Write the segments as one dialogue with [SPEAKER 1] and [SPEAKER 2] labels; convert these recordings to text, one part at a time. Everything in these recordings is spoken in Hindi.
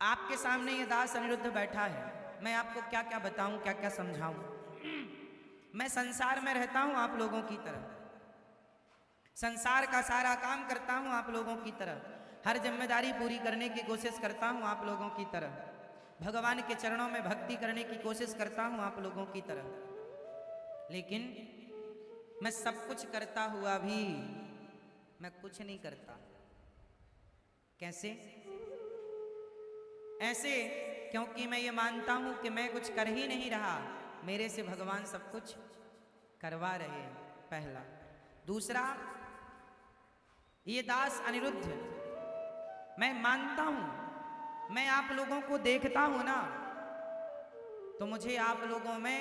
[SPEAKER 1] आपके सामने ये दास अनिरुद्ध बैठा है, मैं आपको क्या क्या बताऊं, क्या क्या समझाऊं। मैं संसार में रहता हूं आप लोगों की तरह, संसार का सारा काम करता हूं आप लोगों की तरह, हर जिम्मेदारी पूरी करने की कोशिश करता हूं आप लोगों की तरह, भगवान के चरणों में भक्ति करने की कोशिश करता हूं आप लोगों की तरह। लेकिन मैं सब कुछ करता हुआ भी मैं कुछ नहीं करता। कैसे? ऐसे क्योंकि मैं ये मानता हूं कि मैं कुछ कर ही नहीं रहा, मेरे से भगवान सब कुछ करवा रहे हैं, पहला। दूसरा, ये दास अनिरुद्ध, मैं मानता हूं, मैं आप लोगों को देखता हूं ना, तो मुझे आप लोगों में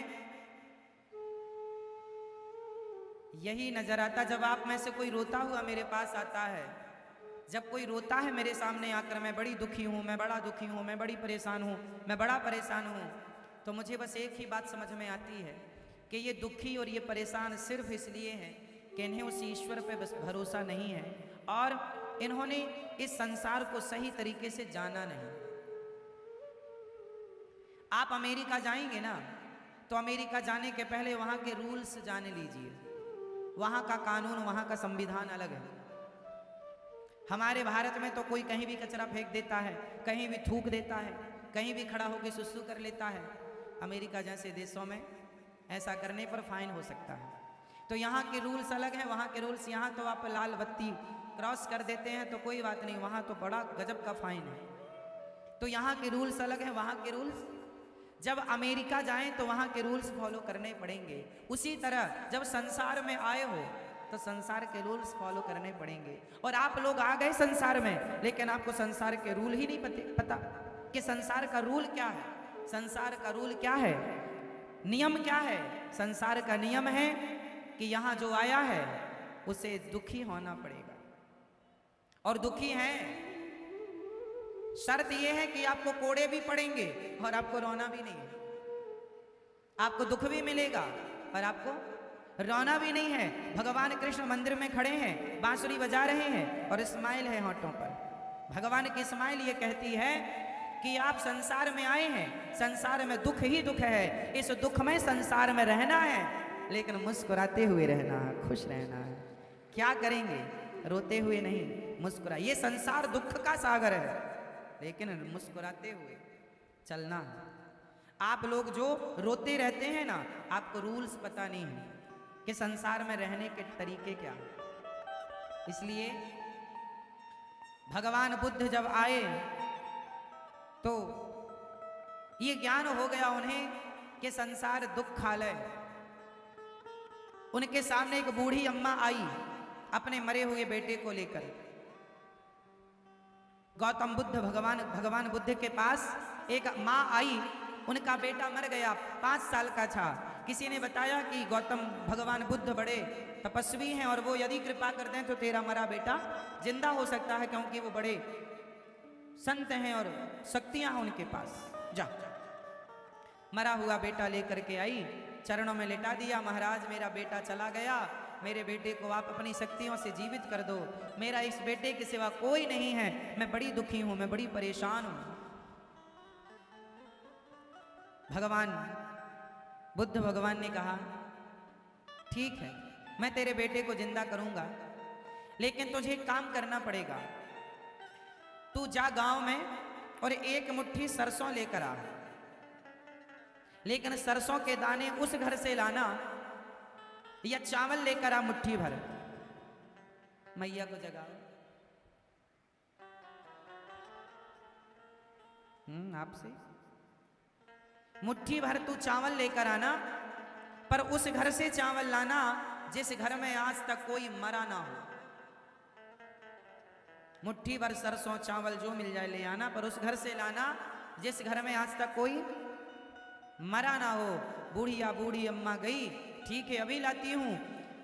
[SPEAKER 1] यही नजर आता, जब आप में से कोई रोता हुआ मेरे पास आता है, जब कोई रोता है मेरे सामने आकर, मैं बड़ी दुखी हूं, मैं बड़ा दुखी हूं, मैं बड़ी परेशान हूं, मैं बड़ा परेशान हूं, तो मुझे बस एक ही बात समझ में आती है कि ये दुखी और ये परेशान सिर्फ इसलिए हैं कि इन्हें उस ईश्वर पे बस भरोसा नहीं है और इन्होंने इस संसार को सही तरीके से जाना नहीं। आप अमेरिका जाएंगे ना, तो अमेरिका जाने के पहले वहां के रूल्स जान लीजिए। वहां का कानून, वहां का संविधान अलग है। हमारे भारत में तो कोई कहीं भी कचरा फेंक देता है, कहीं भी थूक देता है, कहीं भी खड़ा होकर सुसु कर लेता है। अमेरिका जैसे देशों में ऐसा करने पर फाइन हो सकता है। तो यहाँ के रूल्स अलग हैं, वहाँ के रूल्स। यहाँ तो आप लाल बत्ती क्रॉस कर देते हैं तो कोई बात नहीं, वहाँ तो बड़ा गजब का फाइन है। तो यहाँ के रूल्स अलग हैं, वहाँ के रूल्स। जब अमेरिका जाएं तो वहाँ के रूल्स फॉलो करने पड़ेंगे। उसी तरह जब संसार में आए हो तो संसार के रूल्स फॉलो करने पड़ेंगे। और आप लोग आ गए संसार में, लेकिन आपको संसार के रूल ही नहीं पता कि संसार का रूल क्या है। संसार का रूल क्या है, नियम क्या है? संसार का नियम है कि यहाँ जो आया है उसे दुखी होना पड़ेगा, और दुखी है। शर्त यह है कि आपको कोड़े भी पड़ेंगे और आपको रोना भी नहीं है। आपको दुख भी मिलेगा और आपको रोना भी नहीं है। भगवान कृष्ण मंदिर में खड़े हैं, बांसुरी बजा रहे हैं और स्माइल है होठों पर। भगवान की स्माइल ये कहती है कि आप संसार में आए हैं, संसार में दुख ही दुख है, इस दुख में संसार में रहना है, लेकिन मुस्कुराते हुए रहना है, खुश रहना है। क्या करेंगे? रोते हुए नहीं, मुस्कुरा। ये संसार दुख का सागर है, लेकिन मुस्कुराते हुए चलना है। आप लोग जो रोते रहते हैं ना, आपको रूल्स पता नहीं है कि संसार में रहने के तरीके क्या हैं। इसलिए भगवान बुद्ध जब आए तो ये ज्ञान हो गया उन्हें कि संसार दुखालय। उनके सामने एक बूढ़ी अम्मा आई अपने मरे हुए बेटे को लेकर। गौतम बुद्ध भगवान बुद्ध के पास एक माँ आई, उनका बेटा मर गया, 5 साल का था। किसी ने बताया कि गौतम भगवान बुद्ध बड़े तपस्वी हैं और वो यदि कृपा कर दें तो तेरा मरा बेटा जिंदा हो सकता है, क्योंकि वो बड़े संत हैं और शक्तियां हैं उनके पास। जा, मरा हुआ बेटा लेकर के आई, चरणों में लिटा दिया। महाराज, मेरा बेटा चला गया, मेरे बेटे को आप अपनी शक्तियों से जीवित कर दो। मेरा इस बेटे के सिवा कोई नहीं है, मैं बड़ी दुखी हूं, मैं बड़ी परेशान हूं। भगवान बुद्ध भगवान ने कहा, ठीक है, मैं तेरे बेटे को जिंदा करूंगा, लेकिन तुझे एक काम करना पड़ेगा। तू जा गांव में और एक मुट्ठी सरसों लेकर आ, लेकिन सरसों के दाने उस घर से लाना, या चावल लेकर आ मुट्ठी भर। मैया को जगाओ। आपसे मुट्ठी भर तू चावल लेकर आना, पर उस घर से चावल लाना जिस घर में आज तक कोई मरा ना हो। मुट्ठी भर सरसों चावल जो मिल जाए ले आना, पर उस घर से लाना जिस घर में आज तक कोई मरा ना हो। बूढ़ी अम्मा गई, ठीक है अभी लाती हूँ।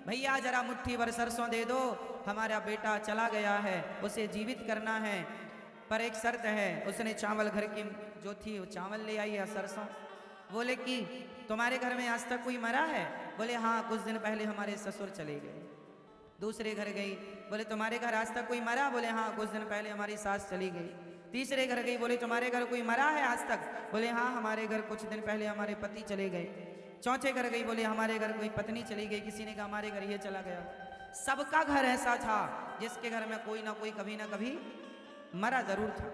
[SPEAKER 1] भैया जरा मुट्ठी भर सरसों दे दो, हमारा बेटा चला गया है, उसे जीवित करना है, पर एक शर्त है। उसने चावल घर की जो थी वो चावल ले आई या सरसों। बोले कि तुम्हारे घर में आज तक कोई मरा है? बोले हाँ, कुछ दिन पहले हमारे ससुर चले गए। दूसरे घर गई, बोले तुम्हारे घर आज तक कोई मरा? बोले हाँ, कुछ दिन पहले हमारी सास चली गई। तीसरे घर गई, बोले तुम्हारे घर कोई मरा है आज तक? बोले हाँ हमारे घर कुछ दिन पहले हमारे पति चले गए। चौथे घर गई, बोले हमारे घर कोई पत्नी चली गई। किसी ने कहा हमारे घर ये चला गया। सबका घर ऐसा था जिसके घर में कोई ना कोई कभी ना कभी मरा जरूर था।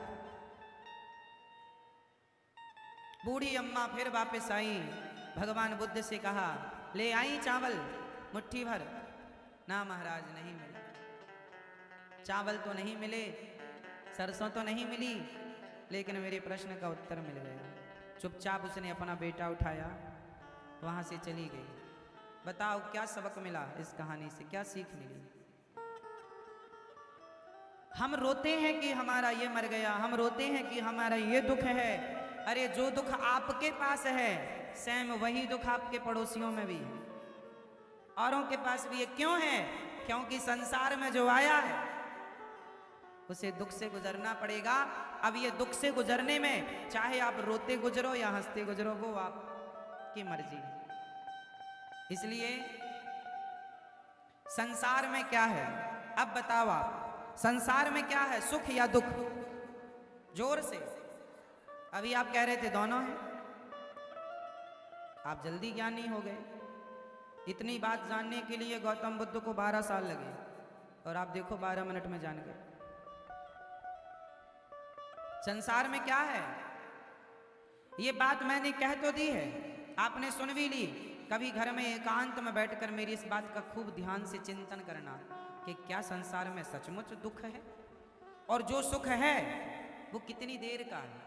[SPEAKER 1] बूढ़ी अम्मा फिर वापस आई, भगवान बुद्ध से कहा ले आई चावल मुट्ठी भर। ना महाराज नहीं मिला, चावल तो नहीं मिले, सरसों तो नहीं मिली, लेकिन मेरे प्रश्न का उत्तर मिल गया। चुपचाप उसने अपना बेटा उठाया, वहां से चली गई। बताओ क्या सबक मिला इस कहानी से, क्या सीख मिली? हम रोते हैं कि हमारा ये मर गया, हम रोते हैं कि हमारा ये दुख है। अरे जो दुख आपके पास है सेम वही दुख आपके पड़ोसियों में भी है, औरों के पास भी है। क्यों है? क्योंकि संसार में जो आया है उसे दुख से गुजरना पड़ेगा। अब ये दुख से गुजरने में चाहे आप रोते गुजरो या हंसते गुजरो, वो आपकी मर्जी। इसलिए संसार में क्या है, अब बताओ आप, संसार में क्या है, सुख या दुख? जोर से। अभी आप कह रहे थे दोनों है। आप जल्दी ज्ञानी हो गए। इतनी बात जानने के लिए गौतम बुद्ध को 12 साल लगे और आप देखो 12 मिनट में जान गए। संसार में क्या है, ये बात मैंने कह तो दी है, आपने सुन भी ली। कभी घर में एकांत में बैठकर मेरी इस बात का खूब ध्यान से चिंतन करना कि क्या संसार में सचमुच दुख है, और जो सुख है वो कितनी देर का है।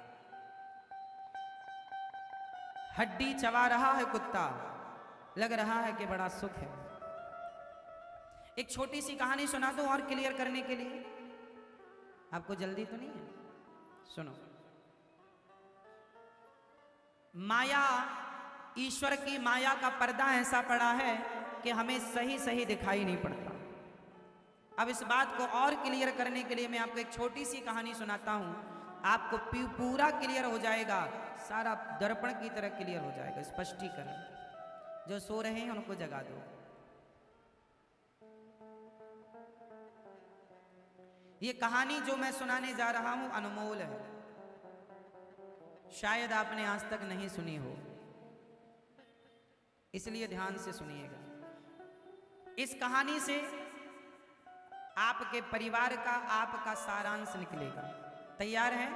[SPEAKER 1] हड्डी चबा रहा है कुत्ता, लग रहा है कि बड़ा सुख है। एक छोटी सी कहानी सुना दूं और क्लियर करने के लिए, आपको जल्दी तो नहीं है? सुनो। माया, ईश्वर की माया का पर्दा ऐसा पड़ा है कि हमें सही सही दिखाई नहीं पड़ता। अब इस बात को और क्लियर करने के लिए मैं आपको एक छोटी सी कहानी सुनाता हूं, आपको पूरा क्लियर हो जाएगा, सारा दर्पण की तरह क्लियर हो जाएगा। स्पष्टीकरण। जो सो रहे हैं उनको जगा दो। ये कहानी जो मैं सुनाने जा रहा हूं अनमोल है, शायद आपने आज तक नहीं सुनी हो, इसलिए ध्यान से सुनिएगा। इस कहानी से आपके परिवार का, आपका सारांश निकलेगा। तैयार हैं?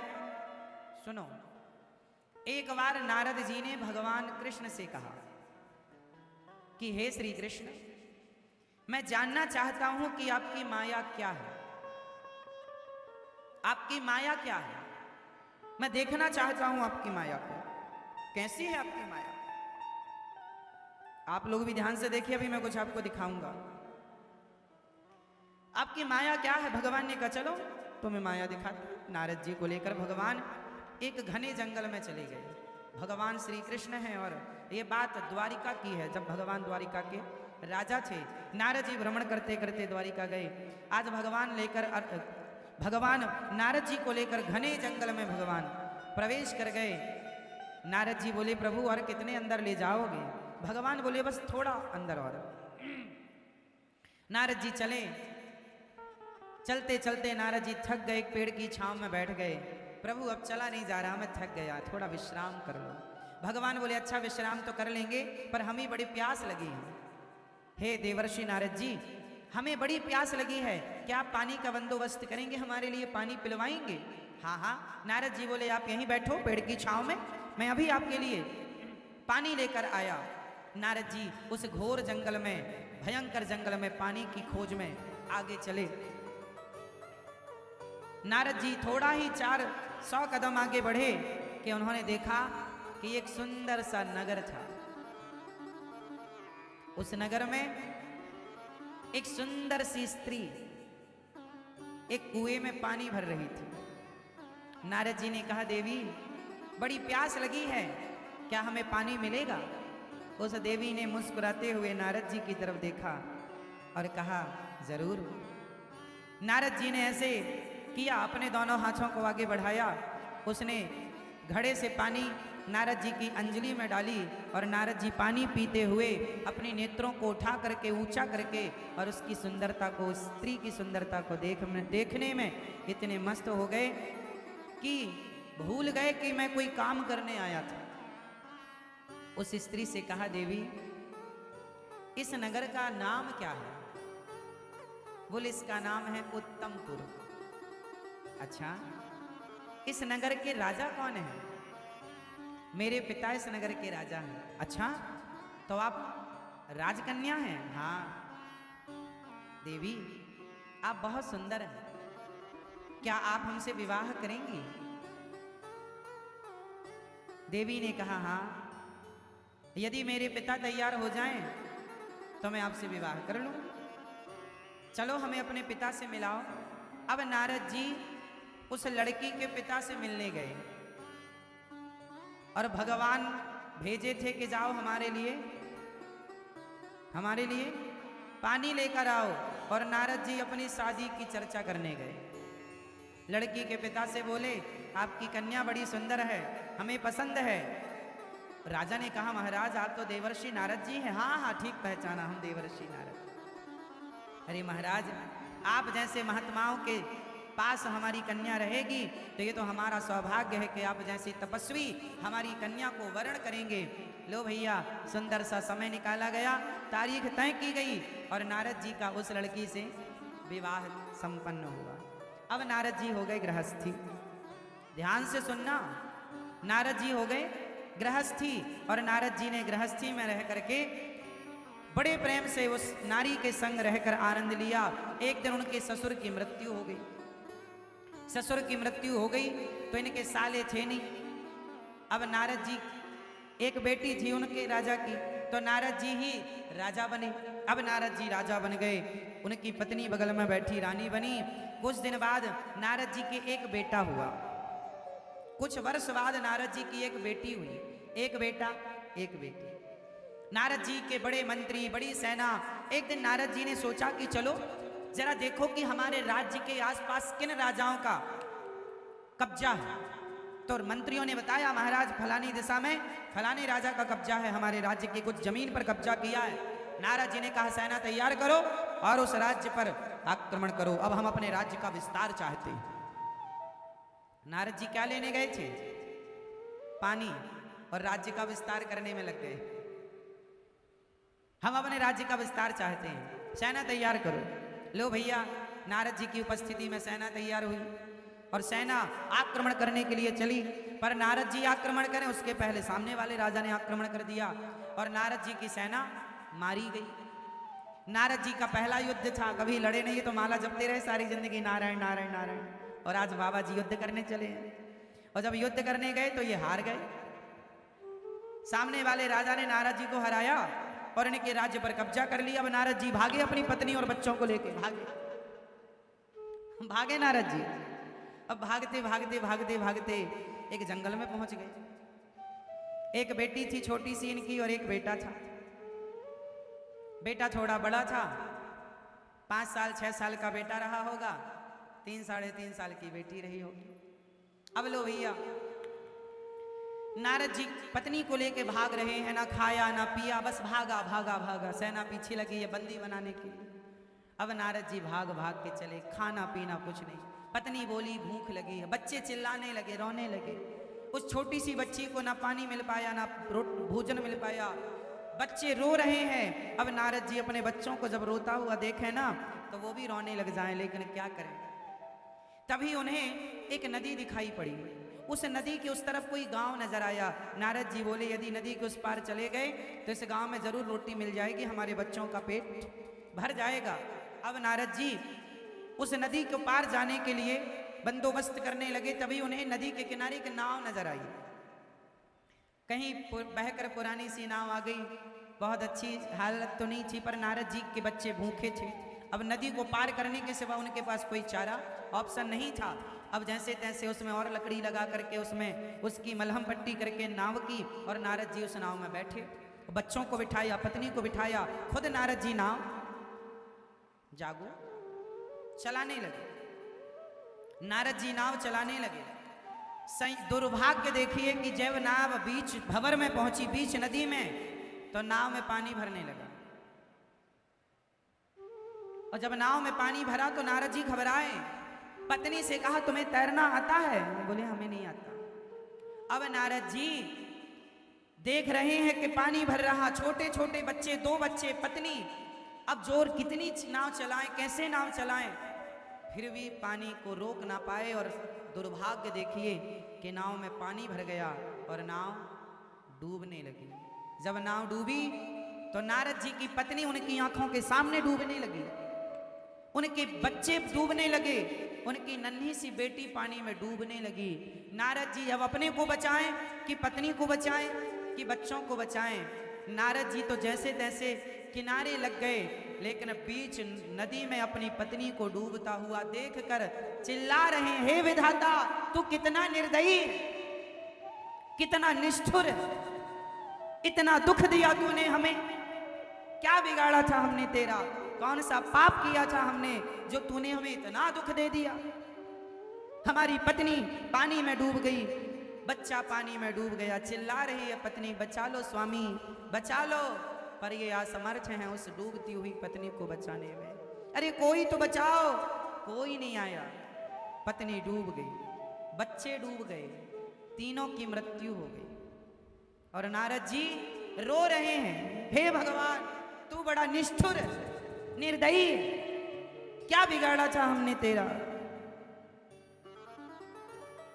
[SPEAKER 1] सुनो। एक बार नारद जी ने भगवान कृष्ण से कहा कि हे श्री कृष्ण, मैं जानना चाहता हूं कि आपकी माया क्या है। आपकी माया क्या है? मैं देखना चाहता हूं आपकी माया को, कैसी है आपकी माया। आप लोग भी ध्यान से देखिए, अभी मैं कुछ आपको दिखाऊंगा। आपकी माया क्या है? भगवान ने कहा चलो तुम्हें माया दिखाते। नारद जी को लेकर भगवान एक घने जंगल में चले गए। भगवान श्री कृष्ण हैं और ये बात द्वारिका की है, जब भगवान द्वारिका के राजा थे। नारद जी भ्रमण करते करते द्वारिका गए। आज भगवान नारद जी को लेकर घने जंगल में भगवान प्रवेश कर गए। नारद जी बोले प्रभु और कितने अंदर ले जाओगे? भगवान बोले बस थोड़ा अंदर और। नारद जी चले, चलते चलते नारद जी थक गए, एक पेड़ की छांव में बैठ गए। प्रभु अब चला नहीं जा रहा, मैं थक गया, थोड़ा विश्राम कर लो। भगवान बोले अच्छा विश्राम तो कर लेंगे, पर हमें बड़ी प्यास लगी है। हे देवर्षि नारद जी, हमें बड़ी प्यास लगी है, क्या आप पानी का बंदोबस्त करेंगे, हमारे लिए पानी पिलवाएंगे? हाँ हाँ। नारद जी बोले आप यहीं बैठो पेड़ की छांव में, मैं अभी आपके लिए पानी लेकर आया। नारद जी उस घोर जंगल में, भयंकर जंगल में पानी की खोज में आगे चले। नारद जी थोड़ा ही 400 कदम आगे बढ़े कि उन्होंने देखा कि एक सुंदर सा नगर था। उस नगर में एक सुंदर सी स्त्री एक कुएं में पानी भर रही थी। नारद जी ने कहा देवी बड़ी प्यास लगी है, क्या हमें पानी मिलेगा? उस देवी ने मुस्कुराते हुए नारद जी की तरफ देखा और कहा जरूर। नारद जी ने ऐसे किया, अपने दोनों हाथों को आगे बढ़ाया। उसने घड़े से पानी नारद जी की अंजलि में डाली और नारद जी पानी पीते हुए अपने नेत्रों को उठा करके, ऊंचा करके, और उसकी सुंदरता को, स्त्री की सुंदरता को देखने में इतने मस्त हो गए कि भूल गए कि मैं कोई काम करने आया था। उस स्त्री से कहा, देवी इस नगर का नाम क्या है? बोले, इसका नाम है उत्तमपुर। अच्छा, इस नगर के राजा कौन है? मेरे पिता इस नगर के राजा हैं। अच्छा, तो आप राजकन्या हैं? हाँ। देवी आप बहुत सुंदर हैं, क्या आप हमसे विवाह करेंगी? देवी ने कहा, हाँ, यदि मेरे पिता तैयार हो जाएं तो मैं आपसे विवाह कर लूं। चलो हमें अपने पिता से मिलाओ। अब नारद जी उस लड़की के पिता से मिलने गए और भगवान भेजे थे कि जाओ हमारे लिए पानी लेकर आओ। और नारद जी अपनी शादी की चर्चा करने गए। लड़की के पिता से बोले, आपकी कन्या बड़ी सुंदर है, हमें पसंद है। राजा ने कहा, महाराज आप तो देवर्षि नारद जी हैं। हाँ हाँ, ठीक पहचाना, हम देवर्षि नारद। अरे महाराज, आप जैसे महात्माओं के पास हमारी कन्या रहेगी तो ये तो हमारा सौभाग्य है कि आप जैसे तपस्वी हमारी कन्या को वरण करेंगे। लो भैया, सुंदर सा समय निकाला गया, तारीख तय की गई और नारद जी का उस लड़की से विवाह संपन्न हुआ। अब नारद जी हो गए गृहस्थी। ध्यान से सुनना, नारद जी हो गए गृहस्थी और नारद जी ने गृहस्थी में रह करके बड़े प्रेम से उस नारी के संग रहकर आनंद लिया। एक दिन उनके ससुर की मृत्यु हो गई। ससुर की मृत्यु हो गई तो इनके साले थे नहीं। अब नारद जी, एक बेटी थी उनके राजा की, तो नारद जी ही राजा बने। अब नारद जी राजा बन गए, उनकी पत्नी बगल में बैठी रानी बनी। कुछ दिन बाद नारद जी के एक बेटा हुआ। कुछ वर्ष बाद नारद जी की एक बेटी हुई। एक बेटा एक बेटी। नारद जी के बड़े मंत्री, बड़ी सेना। एक दिन नारद जी ने सोचा कि चलो जरा देखो कि हमारे राज्य के आसपास किन राजाओं का कब्जा है। तो मंत्रियों ने बताया, महाराज फलानी दिशा में फलाने राजा का कब्जा है, हमारे राज्य की कुछ जमीन पर कब्जा किया है। नारद जी ने कहा, सेना तैयार करो और उस राज्य पर आक्रमण करो, अब हम अपने राज्य का विस्तार चाहते हैं। नारद जी क्या लेने गए थे? पानी, और राज्य का विस्तार करने में लग गए। हम अपने राज्य का विस्तार चाहते हैं, सेना तैयार करो। लो भैया, नारद जी की उपस्थिति में सेना तैयार हुई और सेना आक्रमण करने के लिए चली। पर नारद जी आक्रमण करें उसके पहले सामने वाले राजा ने आक्रमण कर दिया और नारद जी की सेना मारी गई। नारद जी का पहला युद्ध था, कभी लड़े नहीं, तो माला जपते रहे सारी जिंदगी, नारायण नारायण नारायण। और आज बाबा जी युद्ध करने चले हैं, और जब युद्ध करने गए तो ये हार गए। सामने वाले राजा ने नारद जी को हराया और इनके राज्य पर कब्जा कर लिया। अब नारद जी भागे अपनी पत्नी और बच्चों को लेके, भागे नारद जी। अब भागते भागते भागते भागते एक जंगल में पहुंच गए। एक बेटी थी छोटी सी इनकी और एक बेटा था। बेटा थोड़ा बड़ा था, 5 साल 6 साल का बेटा रहा होगा, 3 साढ़े 3 साल की बेटी रही होगी। अब लो भैया, नारद जी पत्नी को लेके भाग रहे हैं, ना खाया ना पिया, बस भागा भागा भागा। सेना पीछे लगी है बंदी बनाने के लिए। अब नारद जी भाग भाग के चले, खाना पीना कुछ नहीं। पत्नी बोली भूख लगी है, बच्चे चिल्लाने लगे, रोने लगे। उस छोटी सी बच्ची को ना पानी मिल पाया ना भोजन मिल पाया, बच्चे रो रहे हैं। अब नारद जी अपने बच्चों को जब रोता हुआ देखें ना तो वो भी रोने लग जाएं, लेकिन क्या करें। तभी उन्हें एक नदी दिखाई पड़ी। उस नदी के उस तरफ कोई गांव नजर आया। नारद जी बोले, यदि नदी के उस पार चले गए तो इस गांव में जरूर रोटी मिल जाएगी, हमारे बच्चों का पेट भर जाएगा। अब नारद जी उस नदी के पार जाने के लिए बंदोबस्त करने लगे। तभी उन्हें नदी के किनारे एक नाव नजर आई। कहीं बहकर पुरानी सी नाव आ गई। बहुत अच्छी हालत तो नहीं थी, पर नारद जी के बच्चे भूखे थे। अब नदी को पार करने के सिवा उनके पास कोई चारा ऑप्शन नहीं था। अब जैसे तैसे उसमें और लकड़ी लगा करके उसमें उसकी मलहम पट्टी करके नाव की और नारद जी उस नाव में बैठे। बच्चों को बिठाया, पत्नी को बिठाया, खुद नारद जी नाव जागो चलाने लगे। नारद जी नाव चलाने लगे। दुर्भाग्य देखिए कि जब नाव बीच भंवर में पहुंची, बीच नदी में, तो नाव में पानी भरने लगा। और जब नाव में पानी भरा तो नारद जी घबराए। पत्नी से कहा तुम्हें तैरना आता है? बोले हमें नहीं आता। अब नारद जी देख रहे हैं कि पानी भर रहा, छोटे छोटे बच्चे, 2 बच्चे, पत्नी, अब जोर कितनी नाव चलाएं, कैसे नाव चलाएं, फिर भी पानी को रोक ना पाए। और दुर्भाग्य देखिए कि नाव में पानी भर गया और नाव डूबने लगी। जब नाव डूबी तो नारद जी की पत्नी उनकी आंखों के सामने डूबने लगी, उनके बच्चे डूबने लगे, उनकी नन्ही सी बेटी पानी में डूबने लगी। नारद जी अब अपने को बचाएं कि पत्नी को बचाएं कि बच्चों को बचाएं? नारद जी तो जैसे तैसे किनारे लग गए, लेकिन बीच नदी में अपनी पत्नी को डूबता हुआ देखकर चिल्ला रहे, हे विधाता तू कितना निर्दयी, कितना निष्ठुर, इतना दुख दिया तूने हमें, क्या बिगाड़ा था हमने तेरा, कौन सा पाप किया था हमने जो तूने हमें इतना दुख दे दिया? हमारी पत्नी पानी में डूब गई, बच्चा पानी में डूब गया, चिल्ला रही है पत्नी, बचा लो स्वामी बचा लो, पर ये असमर्थ हैं उस डूबती हुई पत्नी को बचाने में। अरे कोई तो बचाओ, कोई नहीं आया। पत्नी डूब गई, बच्चे डूब गए, तीनों की मृत्यु हो गई। और नारद जी रो रहे हैं, हे भगवान तू बड़ा निष्ठुर निर्दयी, क्या बिगाड़ा था हमने तेरा?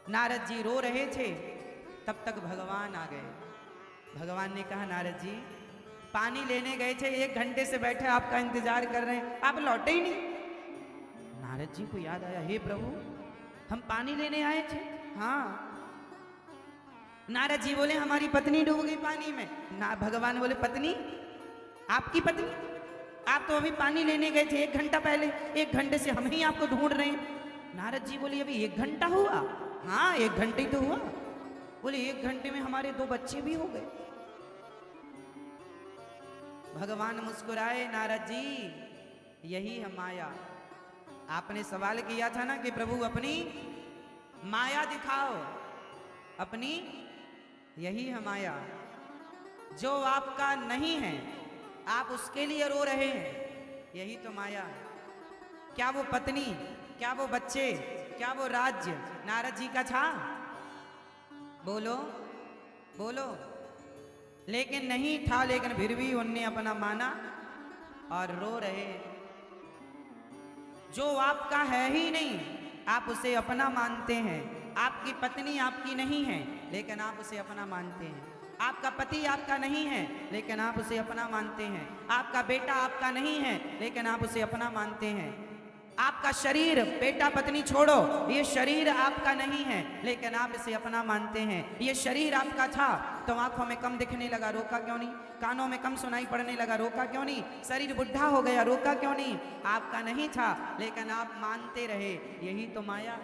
[SPEAKER 1] नारद जी रो रहे थे, तब तक भगवान आ गए। भगवान ने कहा, नारद जी पानी लेने गए थे, 1 घंटे से बैठे आपका इंतजार कर रहे हैं, आप लौटे ही नहीं। नारद जी को याद आया, हे प्रभु हम पानी लेने आए थे। हाँ। नारद जी बोले हमारी पत्नी डूब गई पानी में। ना भगवान बोले पत्नी, आपकी पत्नी? आप तो अभी पानी लेने गए थे 1 घंटा पहले, 1 घंटे से हम ही आपको ढूंढ रहे हैं। नारद जी बोले अभी 1 घंटा हुआ? हाँ 1 घंटे ही तो हुआ। बोले 1 घंटे में हमारे 2 बच्चे भी हो गए। भगवान मुस्कुराए, नारद जी यही है माया। आपने सवाल किया था ना कि प्रभु अपनी माया दिखाओ, अपनी, यही है माया। जो आपका नहीं है आप उसके लिए रो रहे हैं, यही तो माया है। क्या वो पत्नी, क्या वो बच्चे, क्या वो राज्य नारद जी का था? बोलो बोलो। लेकिन नहीं था, लेकिन फिर भी उनने अपना माना और रो रहे। जो आपका है ही नहीं आप उसे अपना मानते हैं। आपकी पत्नी आपकी नहीं है लेकिन आप उसे अपना मानते हैं। आपका पति आपका नहीं है लेकिन आप उसे अपना मानते हैं। आपका बेटा आपका नहीं है लेकिन आप उसे अपना मानते हैं। आपका शरीर, बेटा पत्नी छोड़ो, ये शरीर आपका नहीं है लेकिन आप इसे अपना मानते हैं। ये शरीर आपका था तो आंखों में कम दिखने लगा, रोका क्यों नहीं? कानों में कम सुनाई पड़ने लगा, रोका क्यों नहीं? शरीर बुढ़ा हो गया, रोका क्यों नहीं? आपका नहीं था लेकिन आप मानते रहे, यही तो माया।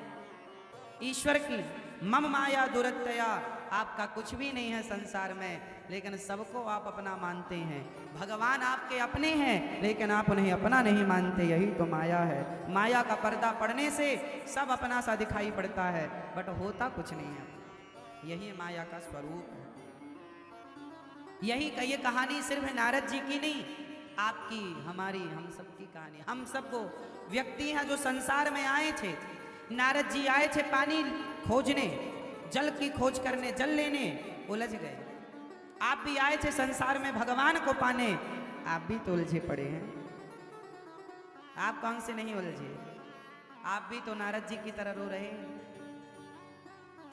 [SPEAKER 1] ईश्वर की मम माया दुरत्यया, आपका कुछ भी नहीं है संसार में लेकिन सबको आप अपना मानते हैं। भगवान आपके अपने हैं लेकिन आप उन्हें अपना नहीं मानते, यही तो माया है। माया का पर्दा पड़ने से सब अपना सा दिखाई पड़ता है बट होता कुछ नहीं है। यही माया का स्वरूप है। यही ये कहानी सिर्फ नारद जी की नहीं, आपकी, हमारी, हम सब की कहानी। हम सब वो व्यक्ति हैं जो संसार में आए थे। नारद जी आए थे पानी खोजने, जल की खोज करने, जल लेने, उलझ गए। आप भी आए थे संसार में भगवान को पाने, आप भी तो उलझे पड़े हैं। आप कौन से नहीं उलझे? आप भी तो नारद जी की तरह रो रहे हैं।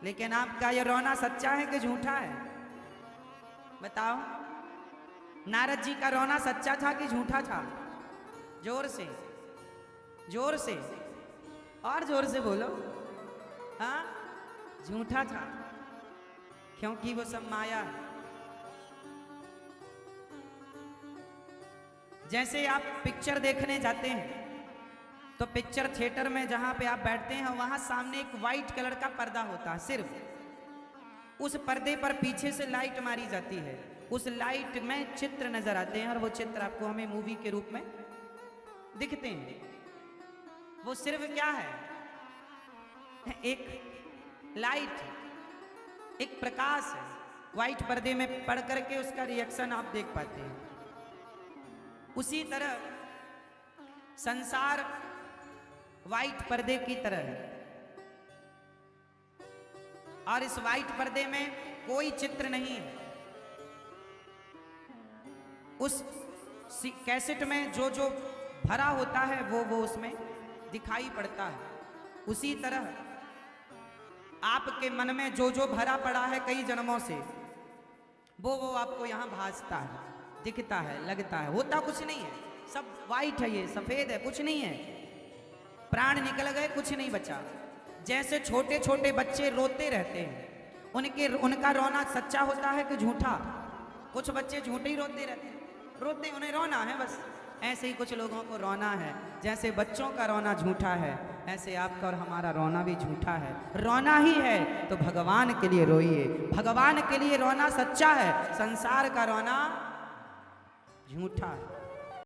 [SPEAKER 1] लेकिन आपका ये रोना सच्चा है कि झूठा है? बताओ। नारद जी का रोना सच्चा था कि झूठा था? जोर से, जोर से, और जोर से बोलो। हाँ, झूठा था क्योंकि वो सब माया है। जैसे आप पिक्चर देखने जाते हैं तो पिक्चर थिएटर में जहां पे आप बैठते हैं वहां सामने एक वाइट कलर का पर्दा होता है, सिर्फ उस पर्दे पर पीछे से लाइट मारी जाती है। उस लाइट में चित्र नजर आते हैं और वो चित्र आपको हमें मूवी के रूप में दिखते हैं। वो सिर्फ क्या है? एक लाइट, एक प्रकाश है। व्हाइट पर्दे में पड़ करके उसका रिएक्शन आप देख पाते हैं। उसी तरह संसार व्हाइट पर्दे की तरह है। और इस व्हाइट पर्दे में कोई चित्र नहीं है। उस कैसेट में जो जो भरा होता है वो उसमें दिखाई पड़ता है। उसी तरह आपके मन में जो जो भरा पड़ा है कई जन्मों से, वो आपको यहाँ भासता है, दिखता है, लगता है। होता कुछ नहीं है, सब वाइट है, ये सफेद है, कुछ नहीं है। प्राण निकल गए, कुछ नहीं बचा। जैसे छोटे छोटे बच्चे रोते रहते हैं, उनका रोना सच्चा होता है कि झूठा? कुछ बच्चे झूठे ही रोते रहते हैं, रोते उन्हें रोना है बस। ऐसे ही कुछ लोगों को रोना है। जैसे बच्चों का रोना झूठा है, ऐसे आपका और हमारा रोना भी झूठा है। रोना ही है तो भगवान के लिए रोइए, भगवान के लिए रोना सच्चा है, संसार का रोना झूठा है।